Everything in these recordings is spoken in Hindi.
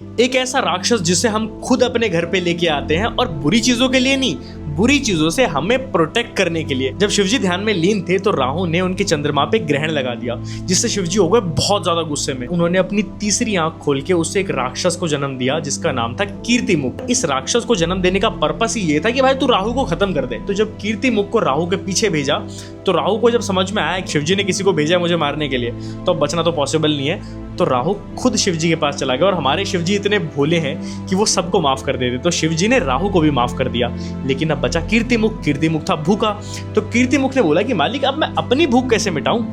एक ऐसा राक्षस जिसे हम खुद अपने घर पे लेके आते हैं और बुरी चीजों के लिए नहीं, बुरी चीजों से हमें प्रोटेक्ट करने के लिए। जब शिवजी ध्यान में लीन थे तो राहु ने उनके चंद्रमा पे ग्रहण लगा दिया, जिससे शिवजी हो गए बहुत ज्यादा गुस्से में। उन्होंने अपनी तीसरी आंख खोल के उससे एक राक्षस को जन्म दिया जिसका नाम था कीर्तिमुख। इस राक्षस को जन्म देने का पर्पस ही ये था कि भाई तू राहु को खत्म कर दे। तो जब कीर्तिमुख को राहु के पीछे भेजा तो राहु को जब समझ में आया शिवजी ने किसी को भेजा है मुझे मारने के लिए, तो अब बचना तो पॉसिबल नहीं है। तो राहु खुद शिवजी के पास चला गया, और हमारे शिवजी इतने भोले हैं कि वो सबको माफ कर देते। तो शिवजी ने राहु को भी माफ कर दिया, लेकिन अब बचा कीर्तिमुख। कीर्तिमुख था भूखा। तो कीर्तिमुख ने बोला कि मालिक अब मैं अपनी भूख कैसे मिटाऊं?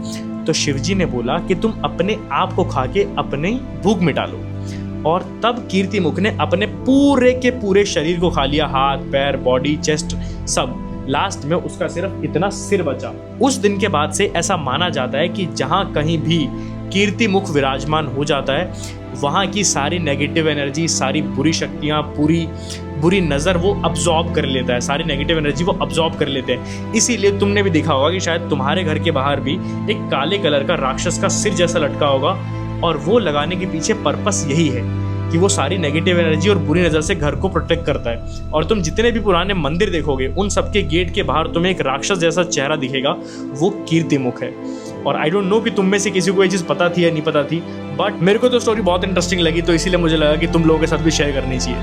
तो शिवजी ने बोला कि तुम अपने आप को खा के अपनी भूख मिटा लो। और तब कीर्तिमुख ने अपने पूरे के पूरे शरीर को खा लिया, हाथ पैर बॉडी चेस्ट सब। लास्ट में उसका सिर्फ इतना सिर बचा। उस दिन के बाद से ऐसा माना जाता है कि जहां कहीं भी कीर्तिमुख विराजमान हो जाता है वहां की सारी नेगेटिव एनर्जी, सारी बुरी शक्तियां, बुरी नज़र वो अब्जॉर्ब कर लेता है, सारी नेगेटिव एनर्जी वो अब्जॉर्ब कर लेते हैं। इसीलिए तुमने भी देखा होगा कि शायद तुम्हारे घर के बाहर भी एक काले कलर का राक्षस का सिर जैसा लटका होगा, और वो लगाने के पीछे पर्पस यही है कि वो सारी नेगेटिव एनर्जी और बुरी नज़र से घर को प्रोटेक्ट करता है। और तुम जितने भी पुराने मंदिर देखोगे उन सबके गेट के बाहर तुम्हें एक राक्षस जैसा चेहरा दिखेगा, वो कीर्तिमुख है। और आई डोंट नो कि तुम में से किसी को ये चीज़ पता थी या नहीं पता थी, बट मेरे को तो स्टोरी बहुत इंटरेस्टिंग लगी, तो इसीलिए मुझे लगा कि तुम लोगों के साथ भी शेयर करनी चाहिए।